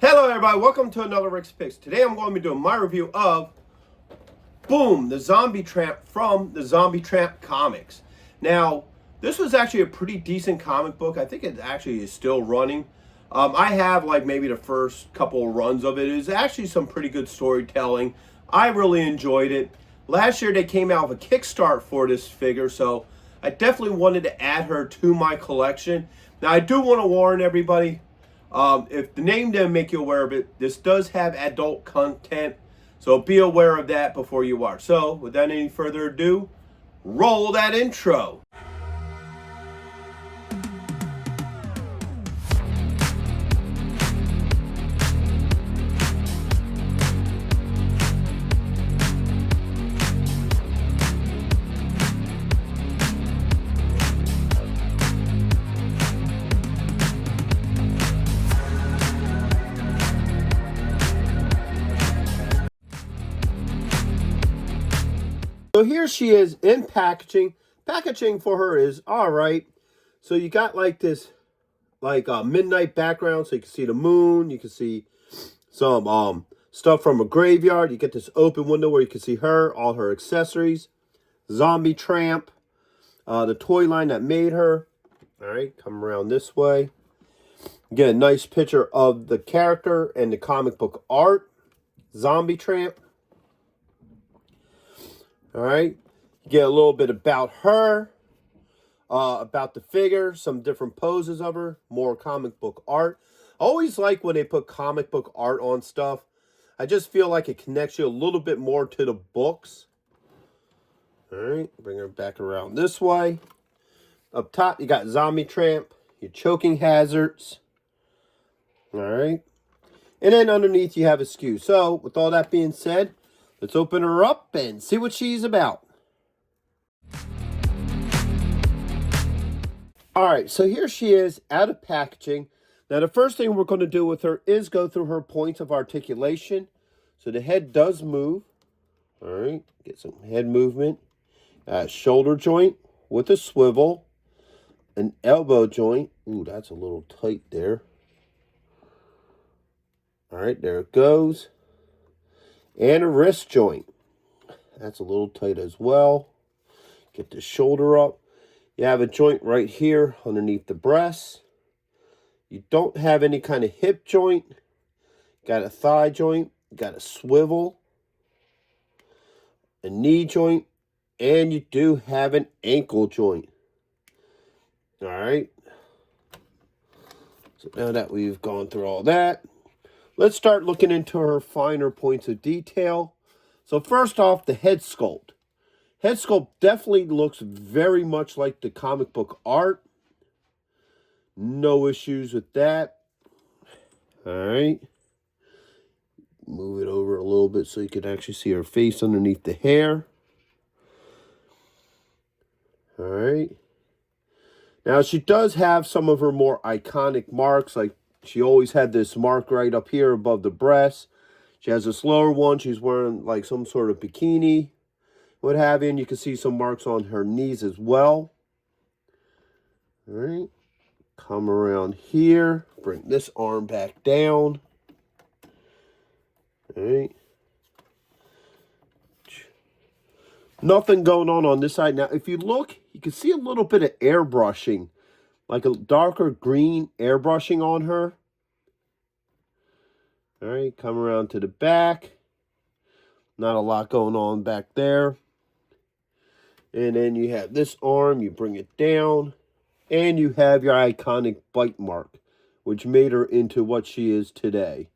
Hello everybody, welcome to another Rick's Picks. Today I'm going to be doing my review of, boom, the Zombie Tramp from the Zombie Tramp comics. Now, this was actually a pretty decent comic book. I think it actually is still running. I have like maybe the first couple of runs of it. It is actually some pretty good storytelling. I really enjoyed it. Last year they came out with a Kickstart for this figure, so I definitely wanted to add her to my collection. Now I do want to warn everybody, if the name didn't make you aware of it, this does have adult content, so be aware of that before you watch. So, without any further ado, roll that intro. So here she is in packaging. Packaging for her is all right. So you got like this, like a midnight background, so you can see the moon. You can see some stuff from a graveyard. You get this open window where you can see her, all her accessories. Zombie Tramp, the toy line that made her. All right, come around this way. You get a nice picture of the character and the comic book art. Zombie Tramp. All right, you get a little bit about her, about the figure, some different poses of her, more comic book art. I always like when they put comic book art on stuff. I just feel like it connects you a little bit more to the books. All right, bring her back around this way. Up top, you got Zombie Tramp, your choking hazards. All right, and then underneath you have a SKU. So, with all that being said, let's open her up and see what she's about. Alright, so here she is out of packaging. Now the first thing we're going to do with her is go through her points of articulation. So the head does move. Alright, get some head movement. Shoulder joint with a swivel. An elbow joint. Ooh, that's a little tight there. Alright, there it goes. And a wrist joint. That's a little tight as well. Get the shoulder up. You have a joint right here underneath the breast. You don't have any kind of hip joint. Got a thigh joint. Got a swivel. A knee joint. And you do have an ankle joint. Alright. So now that we've gone through all that, let's start looking into her finer points of detail. So first off, the head sculpt. Head sculpt definitely looks very much like the comic book art. No issues with that. Alright. Move it over a little bit so you can actually see her face underneath the hair. Alright. Now she does have some of her more iconic marks, like she always had this mark right up here above the breast. She has this lower one. She's wearing like some sort of bikini, what have you. And you can see some marks on her knees as well. All right. Come around here. Bring this arm back down. All right. Nothing going on this side. Now, if you look, you can see a little bit of airbrushing, like a darker green airbrushing on her. All right, come around to the back. Not a lot going on back there. And then you have this arm, you bring it down. And you have your iconic bite mark, which made her into what she is today.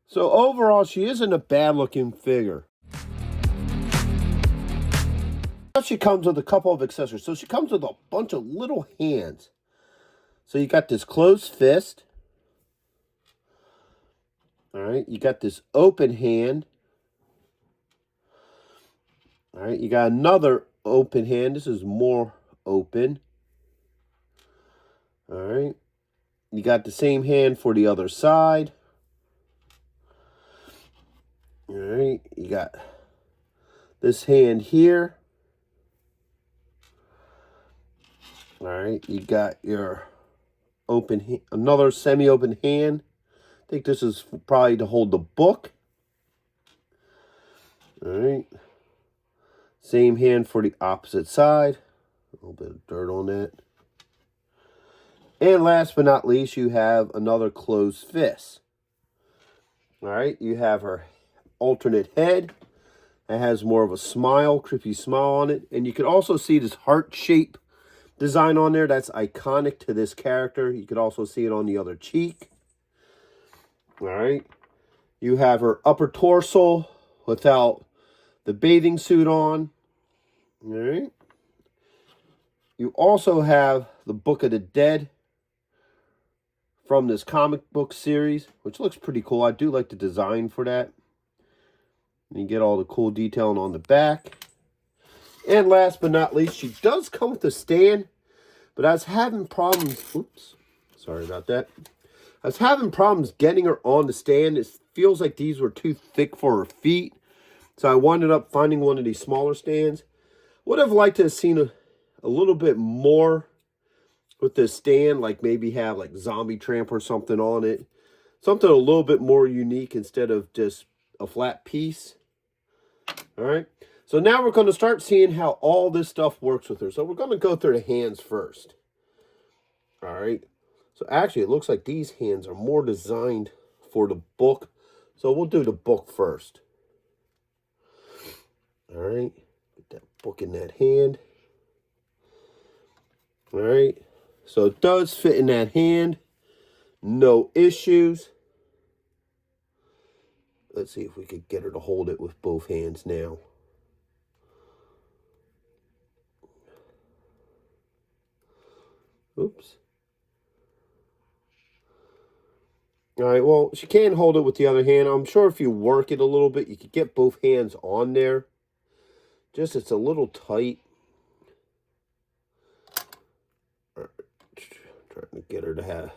So overall, she isn't a bad looking figure. Now she comes with a couple of accessories. So she comes with a bunch of little hands. So you got this closed fist. All right, you got this open hand. All right, you got another open hand. This is more open. All right, you got the same hand for the other side. All right, you got this hand here. All right, you got your open, another semi-open hand I think this is probably to hold the book. All right. Same hand for the opposite side. A little bit of dirt on that. And last but not least, you have another closed fist. All right. You have her alternate head. It has more of a smile, creepy smile on it. And you can also see this heart shape design on there. That's iconic to this character. You could also see it on the other cheek. All right. You have her upper torso without the bathing suit on. All right. You also have the Book of the Dead from this comic book series, which looks pretty cool. I do like the design for that. And you get all the cool detailing on the back. And last but not least, she does come with a stand, but I was having problems. Oops, sorry about that. I was having problems getting her on the stand. It feels like these were too thick for her feet. So I wound up finding one of these smaller stands. Would have liked to have seen a little bit more with this stand, like maybe have like Zombie Tramp or something on it. Something a little bit more unique instead of just a flat piece. All right. So now we're going to start seeing how all this stuff works with her. So we're going to go through the hands first. All right. So actually, it looks like these hands are more designed for the book. So we'll do the book first. All right. Get that book in that hand. All right. So it does fit in that hand. No issues. Let's see if we could get her to hold it with both hands now. Oops. All right, well, she can hold it with the other hand. I'm sure if you work it a little bit, you could get both hands on there. Just it's a little tight. Right, trying to get her to have...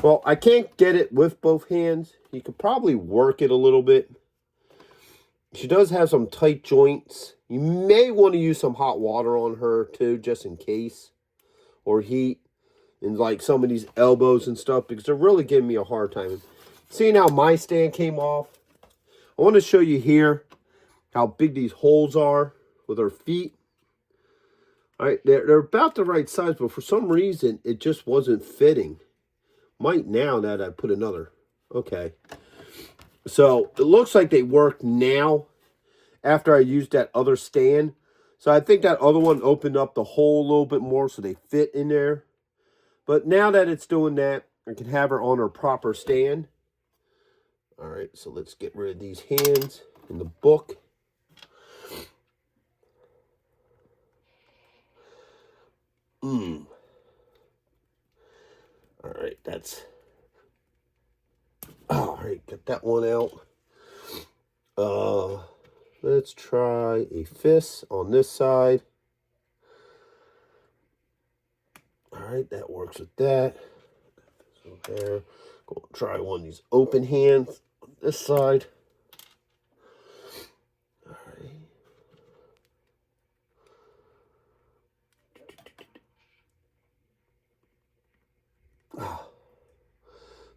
Well, I can't get it with both hands. You could probably work it a little bit. She does have some tight joints. You may want to use some hot water on her too, just in case. Or heat. And like some of these elbows and stuff, because they're really giving me a hard time. Seeing how my stand came off, I want to show you here how big these holes are with her feet. All right, they're about the right size, but for some reason, it just wasn't fitting. Might now that I put another. Okay. So it looks like they work now after I used that other stand. So I think that other one opened up the hole a little bit more so they fit in there. But now that it's doing that, I can have her on her proper stand. All right, so let's get rid of these hands in the book. All right, that's... All right, get that one out. Let's try a fist on this side. All right, that works with that. So there. Go try one of these open hands on this side. All right.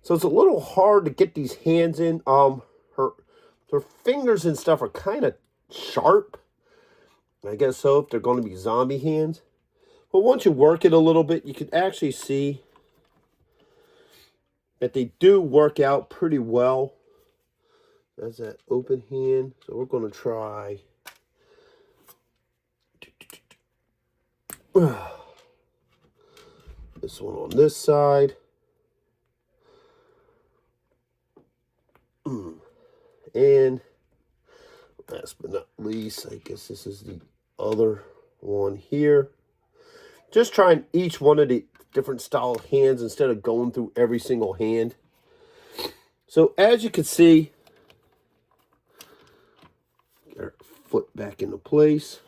So it's a little hard to get these hands in. Her fingers and stuff are kind of sharp. I guess so, if they're going to be zombie hands. But once you work it a little bit, you can actually see that they do work out pretty well. That's that open hand. So we're going to try this one on this side. And last but not least, I guess this is the other one here. Just trying each one of the different style of hands instead of going through every single hand. So as you can see, get our foot back into place.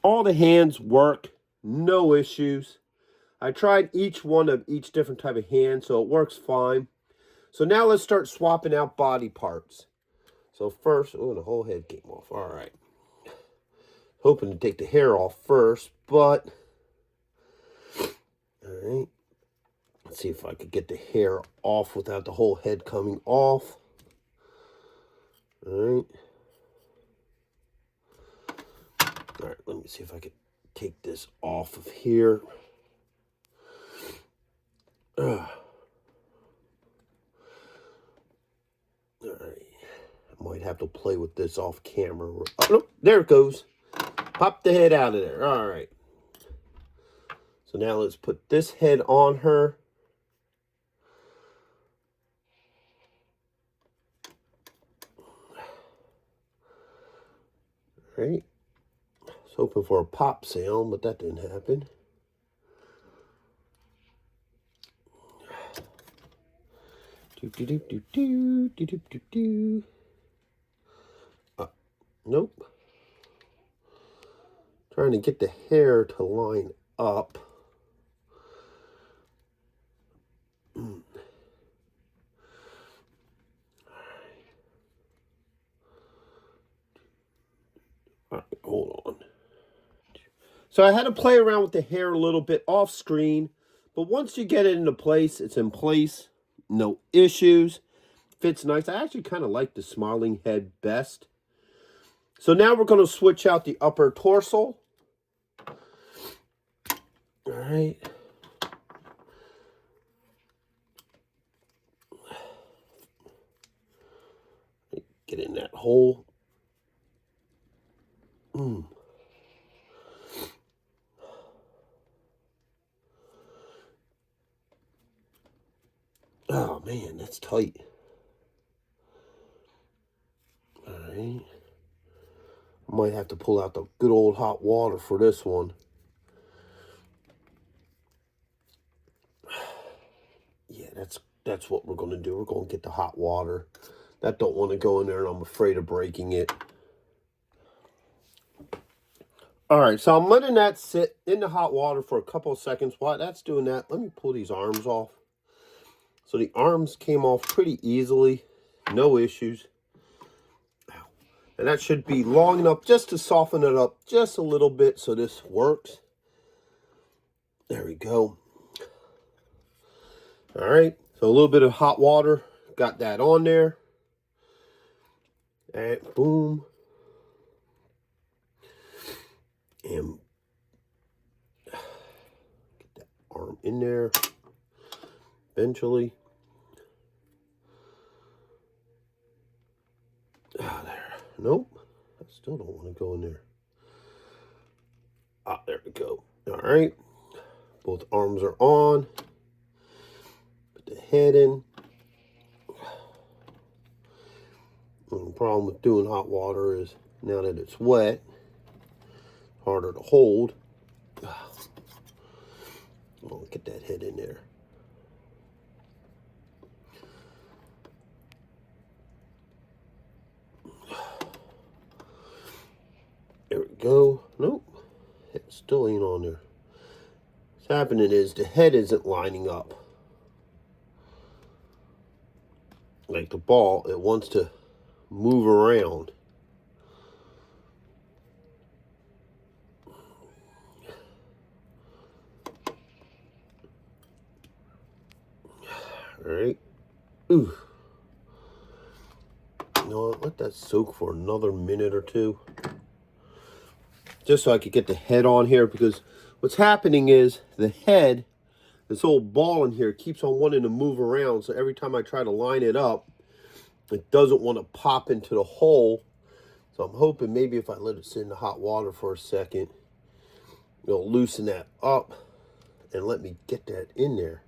All the hands work, no issues. I tried each one of each different type of hand, so it works fine. So now let's start swapping out body parts. So first, oh, the whole head came off. All right. Hoping to take the hair off first, but all right. Let's see if I could get the hair off without the whole head coming off. All right. All right, let me see if I can take this off of here. All right. I might have to play with this off camera. Oh, no, there it goes. Pop the head out of there. All right. So now let's put this head on her. All right. I was hoping for a pop sound, but that didn't happen. Nope. Trying to get the hair to line up. All right, hold on. So I had to play around with the hair a little bit off screen, but once you get it into place, it's in place. No issues. Fits nice. I actually kind of like the smiling head best. So now we're going to switch out the upper torso. All right. Get in that hole. Oh man, that's tight. All right. I might have to pull out the good old hot water for this one. Yeah, that's what we're going to do. We're going to get the hot water. That don't want to go in there, and I'm afraid of breaking it. All right, so I'm letting that sit in the hot water for a couple of seconds. While that's doing that, let me pull these arms off. So the arms came off pretty easily. No issues. And that should be long enough just to soften it up just a little bit so this works. There we go. All right, so a little bit of hot water. Got that on there. And boom. And get that arm in there. Eventually. Ah, there. Nope. I still don't want to go in there. Ah, there we go. All right. Both arms are on. Put the head in. And the problem with doing hot water is now that it's wet, harder to hold. Oh, get that head in there. There we go. Nope. It still ain't on there. What's happening is the head isn't lining up. Like the ball, it wants to move around. All right. Ooh. You know what? Let that soak for another minute or two. Just so I could get the head on here, because what's happening is the head, this old ball in here, keeps on wanting to move around. So every time I try to line it up, it doesn't want to pop into the hole. So I'm hoping maybe if I let it sit in the hot water for a second, it'll loosen that up and let me get that in there.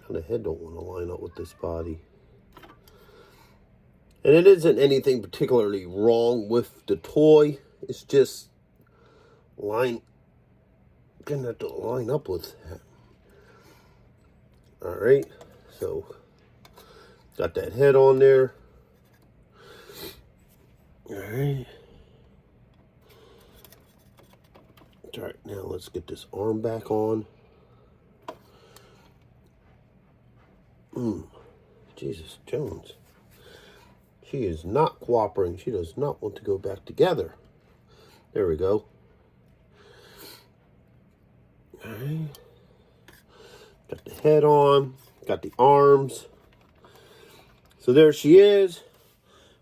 The head don't want to line up with this body. And it isn't anything particularly wrong with the toy. It's just gonna have to line up with that. All right, so got that head on there. All right. All right, now let's get this arm back on. Jesus Jones. She is not cooperating. She does not want to go back together. There we go. All right. Got the head on, got the arms. So there she is,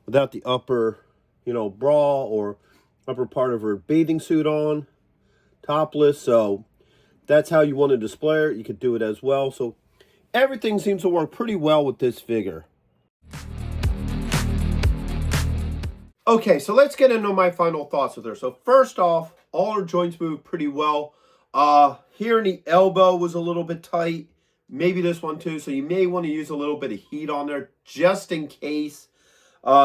without the upper, bra or upper part of her bathing suit on, topless. So that's how you want to display her. You could do it as well. So everything seems to work pretty well with this figure. Okay, so let's get into my final thoughts with her. So first off, all her joints move pretty well. Here in the elbow was a little bit tight. Maybe this one too. So you may want to use a little bit of heat on there just in case.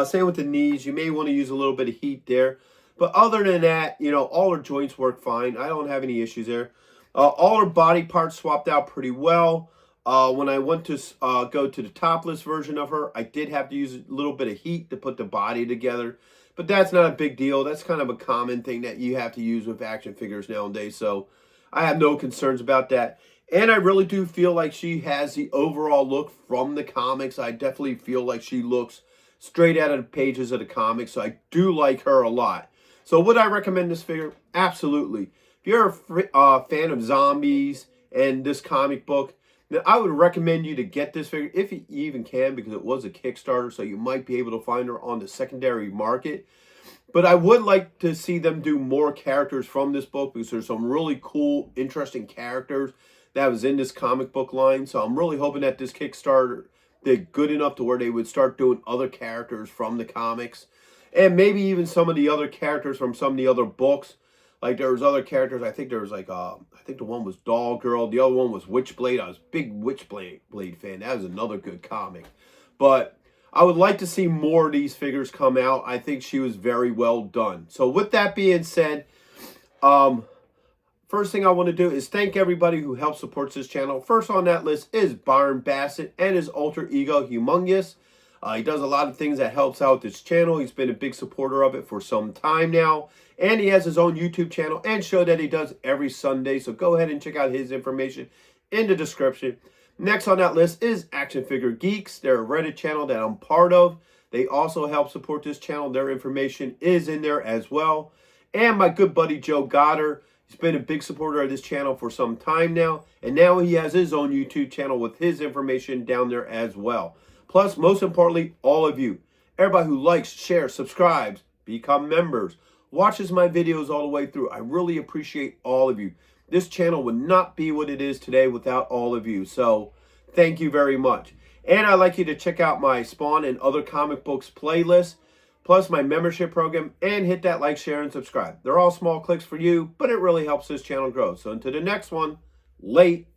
Same with the knees. You may want to use a little bit of heat there. But other than that, all her joints work fine. I don't have any issues there. All her body parts swapped out pretty well. When I went to go to the topless version of her, I did have to use a little bit of heat to put the body together. But that's not a big deal. That's kind of a common thing that you have to use with action figures nowadays. So I have no concerns about that. And I really do feel like she has the overall look from the comics. I definitely feel like she looks straight out of the pages of the comics. So I do like her a lot. So would I recommend this figure? Absolutely. If you're a fan of zombies and this comic book, then I would recommend you to get this figure if you even can, because it was a Kickstarter, so you might be able to find her on the secondary market. But I would like to see them do more characters from this book, because there's some really cool, interesting characters that was in this comic book line. So I'm really hoping that this Kickstarter did good enough to where they would start doing other characters from the comics. And maybe even some of the other characters from some of the other books. Like there was other characters. I think there was like, I think the one was Doll Girl. The other one was Witchblade. I was a big Witchblade fan. That was another good comic. But I would like to see more of these figures come out. I think she was very well done. So with that being said, first thing I want to do is thank everybody who helps support this channel. First on that list is Byron Bassett and his alter ego, Humongous. He does a lot of things that helps out this channel. He's been a big supporter of it for some time now. And he has his own YouTube channel and show that he does every Sunday. So go ahead and check out his information in the description. Next on that list is Action Figure Geeks. They're a Reddit channel that I'm part of. They also help support this channel. Their information is in there as well. And my good buddy Joe Goddard. He's been a big supporter of this channel for some time now. And now he has his own YouTube channel with his information down there as well. Plus, most importantly, all of you. Everybody who likes, shares, subscribes, become members, watches my videos all the way through. I really appreciate all of you. This channel would not be what it is today without all of you. So, thank you very much. And I'd like you to check out my Spawn and other comic books playlist, plus my membership program, and hit that like, share, and subscribe. They're all small clicks for you, but it really helps this channel grow. So, until the next one, late.